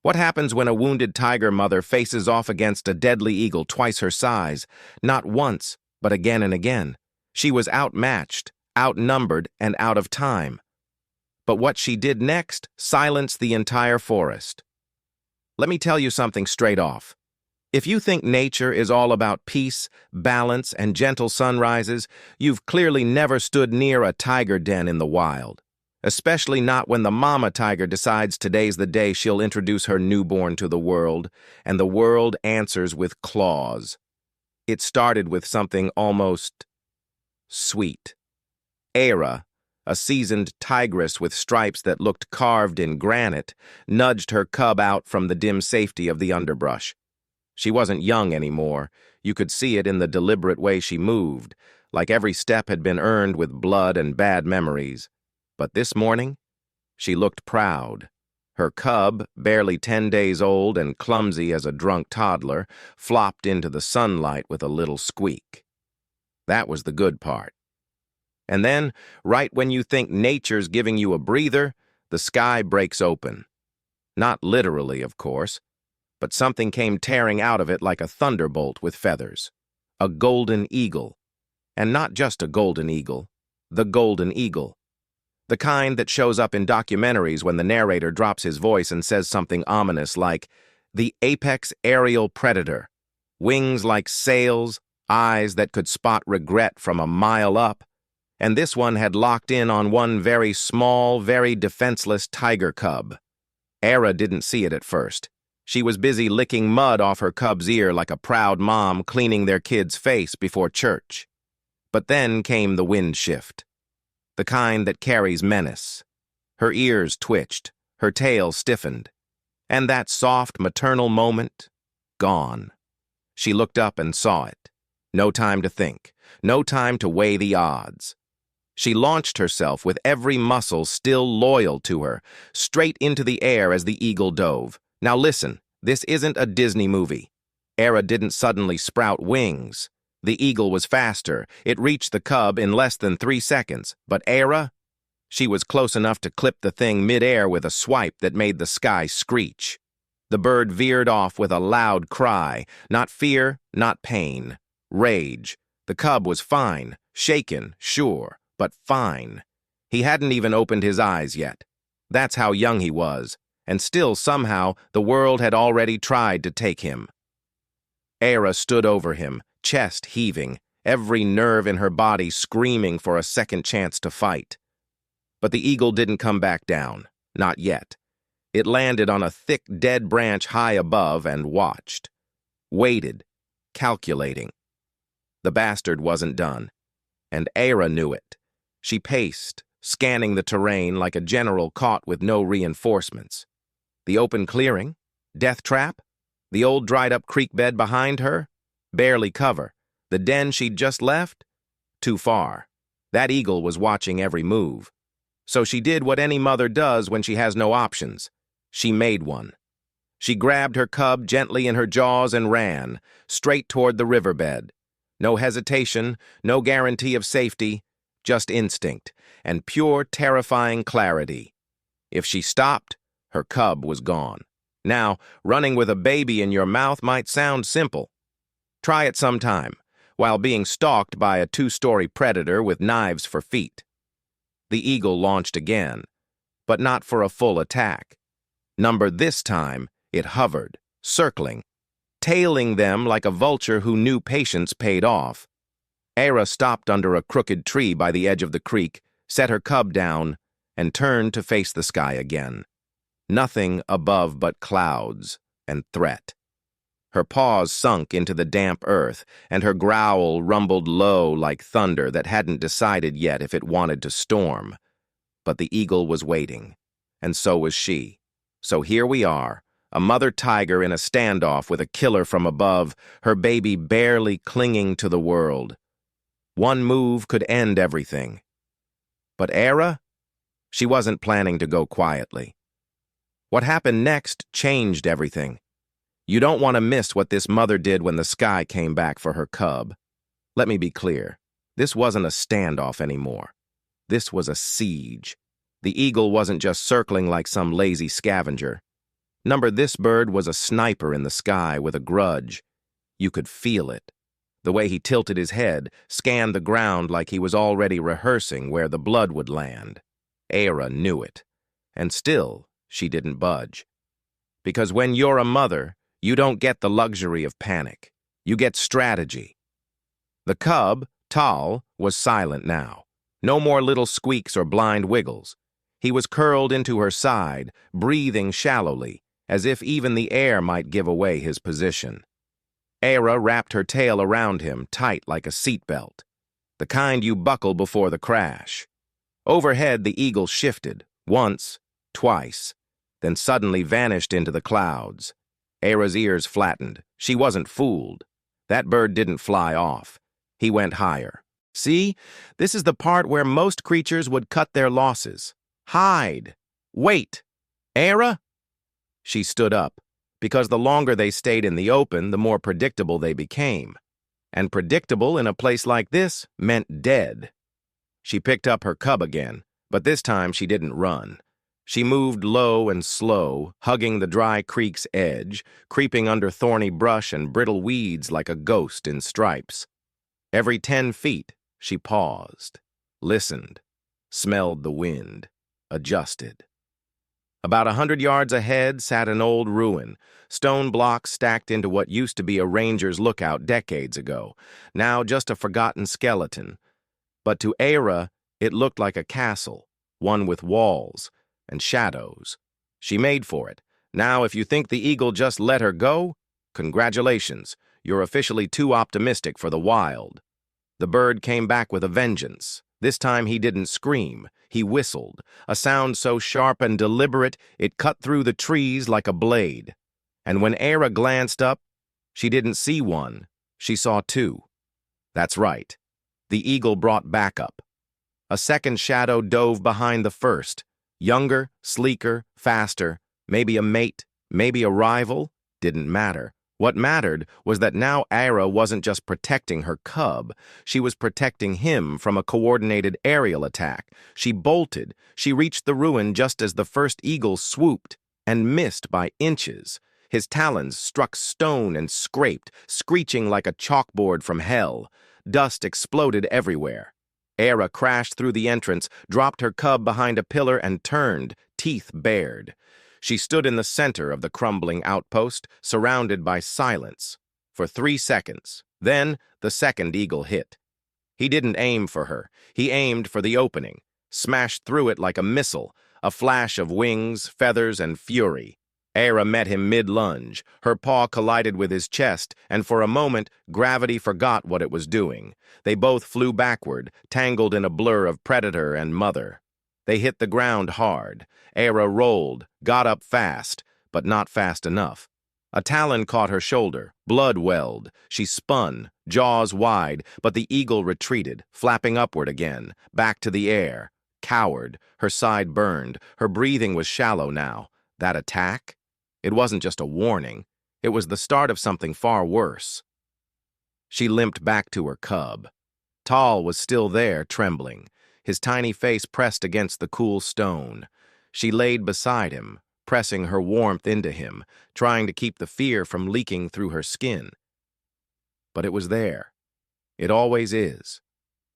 What happens when a wounded tiger mother faces off against a deadly eagle twice her size? Not once, but again and again. She was outmatched, outnumbered, and out of time. But what she did next silenced the entire forest. Let me tell you something straight off. If you think nature is all about peace, balance, and gentle sunrises, you've clearly never stood near a tiger den in the wild. Especially not when the mama tiger decides today's the day she'll introduce her newborn to the world, and the world answers with claws. It started with something almost sweet. Era, a seasoned tigress with stripes that looked carved in granite, nudged her cub out from the dim safety of the underbrush. She wasn't young anymore. You could see it in the deliberate way she moved, like every step had been earned with blood and bad memories. But this morning, she looked proud. Her cub, barely 10 days old and clumsy as a drunk toddler, flopped into the sunlight with a little squeak. That was the good part. And then, right when you think nature's giving you a breather, the sky breaks open. Not literally, of course, but something came tearing out of it like a thunderbolt with feathers. A golden eagle. And not just a golden eagle, the golden eagle. The kind that shows up in documentaries when the narrator drops his voice and says something ominous like, the apex aerial predator, wings like sails, eyes that could spot regret from a mile up, and this one had locked in on one very small, very defenseless tiger cub. Era didn't see it at first. She was busy licking mud off her cub's ear like a proud mom cleaning their kid's face before church. But then came the wind shift. The kind that carries menace. Her ears twitched, her tail stiffened, and that soft maternal moment, gone. She looked up and saw it. No time to think, no time to weigh the odds. She launched herself with every muscle still loyal to her, straight into the air as the eagle dove. Now listen, this isn't a Disney movie. Era didn't suddenly sprout wings. The eagle was faster. It reached the cub in less than 3 seconds. But Era? She was close enough to clip the thing mid-air with a swipe that made the sky screech. The bird veered off with a loud cry. Not fear, not pain. Rage. The cub was fine. Shaken, sure, but fine. He hadn't even opened his eyes yet. That's how young he was. And still, somehow, the world had already tried to take him. Era stood over him, chest heaving, every nerve in her body screaming for a second chance to fight. But the eagle didn't come back down, not yet. It landed on a thick, dead branch high above and watched. Waited, calculating. The bastard wasn't done, and Era knew it. She paced, scanning the terrain like a general caught with no reinforcements. The open clearing? Death trap? The old dried-up creek bed behind her? Barely cover. The den she'd just left? Too far. That eagle was watching every move. So she did what any mother does when she has no options. She made one. She grabbed her cub gently in her jaws and ran, straight toward the riverbed. No hesitation, no guarantee of safety, just instinct, and pure, terrifying clarity. If she stopped, her cub was gone. Now, running with a baby in your mouth might sound simple. Try it sometime, while being stalked by a 2-story predator with knives for feet. The eagle launched again, but not for a full attack. Numbered this time, it hovered, circling, tailing them like a vulture who knew patience paid off. Era stopped under a crooked tree by the edge of the creek, set her cub down, and turned to face the sky again. Nothing above but clouds and threat. Her paws sunk into the damp earth, and her growl rumbled low like thunder that hadn't decided yet if it wanted to storm. But the eagle was waiting, and so was she. So here we are, a mother tiger in a standoff with a killer from above, her baby barely clinging to the world. One move could end everything. But Era? She wasn't planning to go quietly. What happened next changed everything. You don't want to miss what this mother did when the sky came back for her cub. Let me be clear. This wasn't a standoff anymore. This was a siege. The eagle wasn't just circling like some lazy scavenger. This bird was a sniper in the sky with a grudge. You could feel it. The way he tilted his head, scanned the ground like he was already rehearsing where the blood would land. Era knew it. And still, she didn't budge. Because when you're a mother, you don't get the luxury of panic. You get strategy. The cub, Tal, was silent now. No more little squeaks or blind wiggles. He was curled into her side, breathing shallowly, as if even the air might give away his position. Era wrapped her tail around him, tight like a seatbelt, the kind you buckle before the crash. Overhead, the eagle shifted, once, twice, then suddenly vanished into the clouds. Era's ears flattened. She wasn't fooled. That bird didn't fly off. He went higher. See, this is the part where most creatures would cut their losses. Hide. Wait. Era? She stood up, because the longer they stayed in the open, the more predictable they became. And predictable in a place like this meant dead. She picked up her cub again, but this time she didn't run. She moved low and slow, hugging the dry creek's edge, creeping under thorny brush and brittle weeds like a ghost in stripes. Every 10 feet, she paused, listened, smelled the wind, adjusted. About 100 yards ahead sat an old ruin, stone blocks stacked into what used to be a ranger's lookout decades ago, now just a forgotten skeleton. But to Era, it looked like a castle, one with walls and shadows. She made for it. Now, if you think the eagle just let her go, congratulations, you're officially too optimistic for the wild. The bird came back with a vengeance. This time he didn't scream. He whistled, a sound so sharp and deliberate it cut through the trees like a blade. And when Era glanced up, she didn't see one. She saw two. That's right. The eagle brought backup. A second shadow dove behind the first. Younger, sleeker, faster. Maybe a mate, maybe a rival. Didn't matter. What mattered was that now Era wasn't just protecting her cub, she was protecting him from a coordinated aerial attack. She bolted, she reached the ruin just as the first eagle swooped, and missed by inches. His talons struck stone and scraped, screeching like a chalkboard from hell. Dust exploded everywhere. Era crashed through the entrance, dropped her cub behind a pillar and turned, teeth bared. She stood in the center of the crumbling outpost, surrounded by silence, for 3 seconds. Then, the second eagle hit. He didn't aim for her. He aimed for the opening, smashed through it like a missile, a flash of wings, feathers, and fury. Era met him mid-lunge. Her paw collided with his chest, and for a moment, gravity forgot what it was doing. They both flew backward, tangled in a blur of predator and mother. They hit the ground hard. Era rolled, got up fast, but not fast enough. A talon caught her shoulder, blood welled. She spun, jaws wide, but the eagle retreated, flapping upward again, back to the air. Cowered, her side burned, her breathing was shallow now. That attack? It wasn't just a warning. It was the start of something far worse. She limped back to her cub. Tal was still there, trembling, his tiny face pressed against the cool stone. She laid beside him, pressing her warmth into him, trying to keep the fear from leaking through her skin. But it was there. It always is.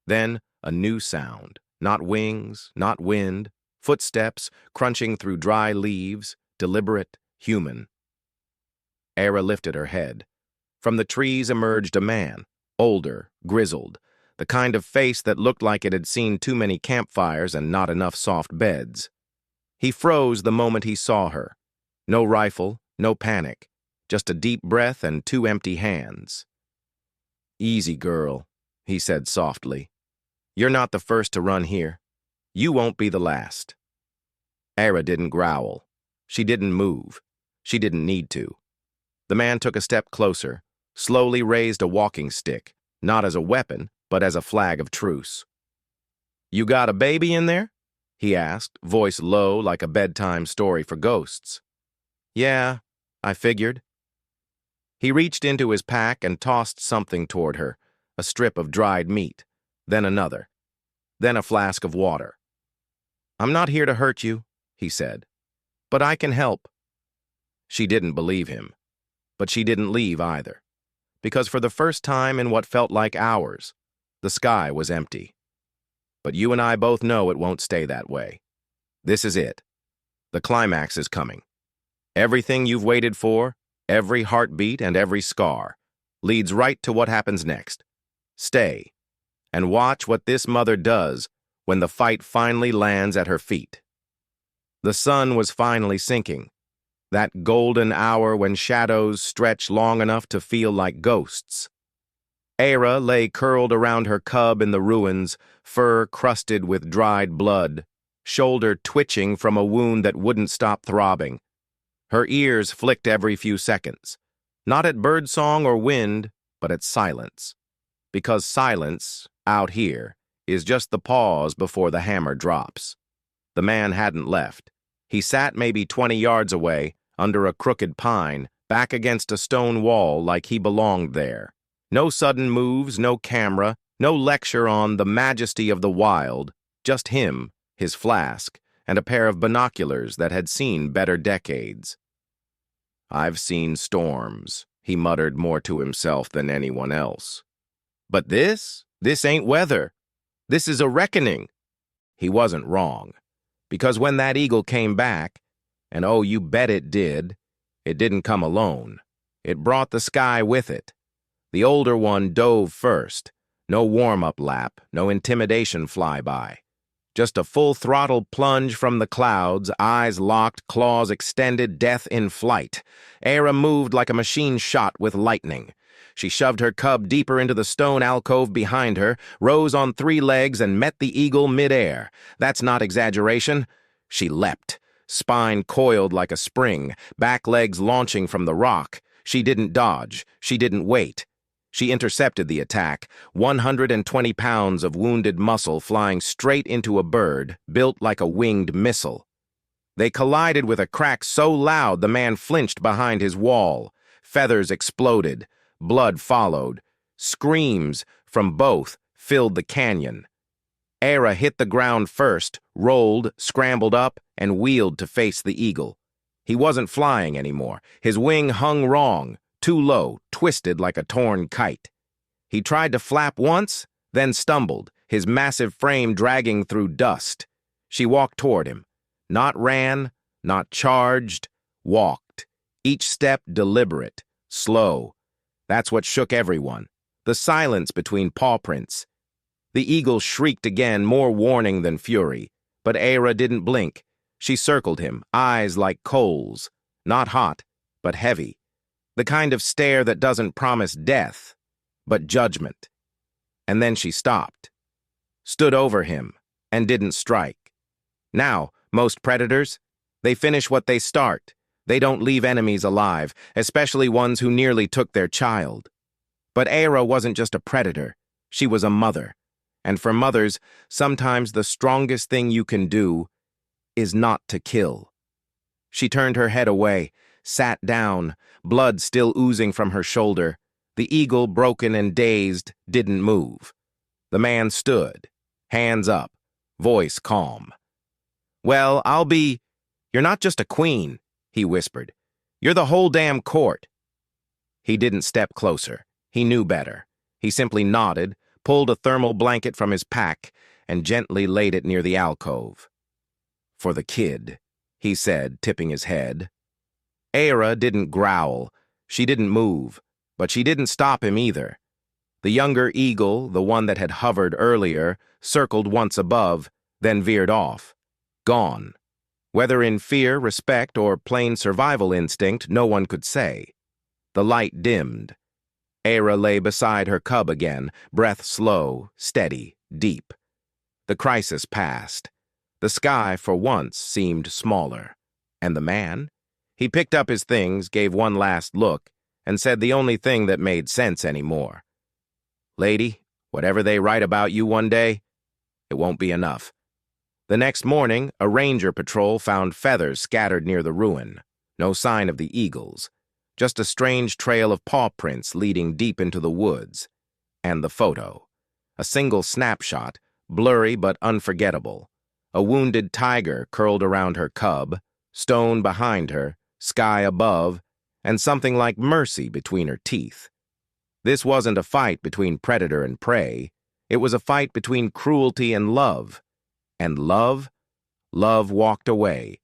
Then a new sound, not wings, not wind, footsteps crunching through dry leaves, deliberate, human. Era lifted her head. From the trees emerged a man, older, grizzled, the kind of face that looked like it had seen too many campfires and not enough soft beds. He froze the moment he saw her. No rifle, no panic, just a deep breath and 2 empty hands. "Easy, girl," he said softly. "You're not the first to run here. You won't be the last." Era didn't growl. She didn't move. She didn't need to. The man took a step closer, slowly raised a walking stick, not as a weapon, but as a flag of truce. "You got a baby in there?" he asked, voice low like a bedtime story for ghosts. "Yeah, I figured." He reached into his pack and tossed something toward her, a strip of dried meat, then another, then a flask of water. "I'm not here to hurt you," he said, "but I can help." She didn't believe him, but she didn't leave either, because for the first time in what felt like hours, the sky was empty. But you and I both know it won't stay that way. This is it. The climax is coming. Everything you've waited for, every heartbeat and every scar, leads right to what happens next. Stay, and watch what this mother does when the fight finally lands at her feet. The sun was finally sinking, that golden hour when shadows stretch long enough to feel like ghosts. Era lay curled around her cub in the ruins, fur crusted with dried blood, shoulder twitching from a wound that wouldn't stop throbbing. Her ears flicked every few seconds, not at birdsong or wind, but at silence. Because silence, out here, is just the pause before the hammer drops. The man hadn't left. He sat maybe 20 yards away, under a crooked pine, back against a stone wall like he belonged there. No sudden moves, no camera, no lecture on the majesty of the wild, just him, his flask, and a pair of binoculars that had seen better decades. "I've seen storms," he muttered more to himself than anyone else. "But this ain't weather. This is a reckoning." He wasn't wrong, because when that eagle came back, and oh, you bet it didn't come alone. It brought the sky with it. The older one dove first. No warm-up lap, no intimidation flyby. Just a full-throttle plunge from the clouds, eyes locked, claws extended, death in flight. Era moved like a machine shot with lightning. She shoved her cub deeper into the stone alcove behind her, rose on 3 legs, and met the eagle mid-air. That's not exaggeration. She leapt, spine coiled like a spring, back legs launching from the rock. She didn't dodge. She didn't wait. She intercepted the attack, 120 pounds of wounded muscle flying straight into a bird, built like a winged missile. They collided with a crack so loud the man flinched behind his wall. Feathers exploded. Blood followed. Screams from both filled the canyon. Era hit the ground first, rolled, scrambled up, and wheeled to face the eagle. He wasn't flying anymore. His wing hung wrong, too low, twisted like a torn kite. He tried to flap once, then stumbled, his massive frame dragging through dust. She walked toward him. Not ran, not charged, walked. Each step deliberate, slow. That's what shook everyone. The silence between paw prints. The eagle shrieked again, more warning than fury. But Era didn't blink. She circled him, eyes like coals. Not hot, but heavy. The kind of stare that doesn't promise death, but judgment. And then she stopped, stood over him, and didn't strike. Now, most predators, they finish what they start. They don't leave enemies alive, especially ones who nearly took their child. But Era wasn't just a predator. She was a mother. And for mothers, sometimes the strongest thing you can do is not to kill. She turned her head away, sat down, blood still oozing from her shoulder. The eagle, broken and dazed, didn't move. The man stood, hands up, voice calm. "Well, you're not just a queen," he whispered. "You're the whole damn court." He didn't step closer. He knew better. He simply nodded, pulled a thermal blanket from his pack, and gently laid it near the alcove. "For the kid," he said, tipping his head. Era didn't growl. She didn't move, but she didn't stop him either. The younger eagle, the one that had hovered earlier, circled once above, then veered off. Gone. Whether in fear, respect, or plain survival instinct, no one could say. The light dimmed. Era lay beside her cub again, breath slow, steady, deep. The crisis passed. The sky, for once, seemed smaller. And the man? He picked up his things, gave one last look, and said the only thing that made sense anymore. "Lady, whatever they write about you one day, it won't be enough." The next morning, a ranger patrol found feathers scattered near the ruin. No sign of the eagles. Just a strange trail of paw prints leading deep into the woods. And the photo. A single snapshot, blurry but unforgettable. A wounded tiger curled around her cub, stone behind her, sky above, and something like mercy between her teeth. This wasn't a fight between predator and prey. It was a fight between cruelty and love. And love walked away,